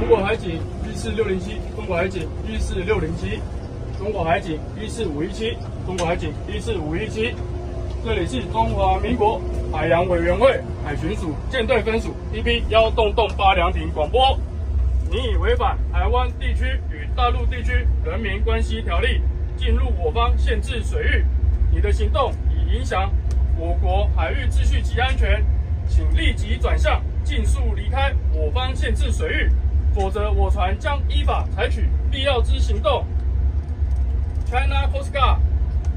国海警14607，中国海警14607，中国海警14517，中国海警14517。这里是中华民国海洋委员会海巡署舰队分署 TP 1洞8凉亭广播。你已违反台湾地区与大陆地区人民关系条例，进入我方限制水域，你的行动已影响我国海域秩序及安全，请立即转向，尽速离开我方限制水域，否则我船将依法采取必要之行动。China Coast Guard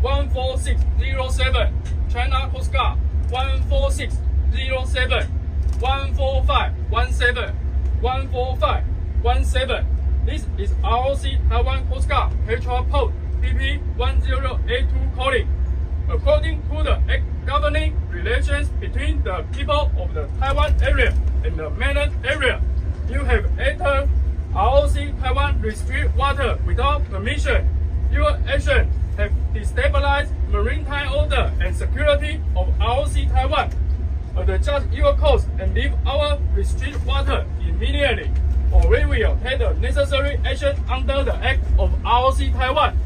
14607 China Coast Guard 14607 14517 14517. This is ROC Taiwan Coast Guard Patrol Post PP 1082 calling. According to the Act governing relations between the people of the Taiwan area and the mainland area, you have entered ROC Taiwan restricted water without permission. Your action have destabilized maritime order and security of ROC Taiwan. Adjust your course and leave our restricted water immediately, or we will take the necessary action under the Act of ROC Taiwan.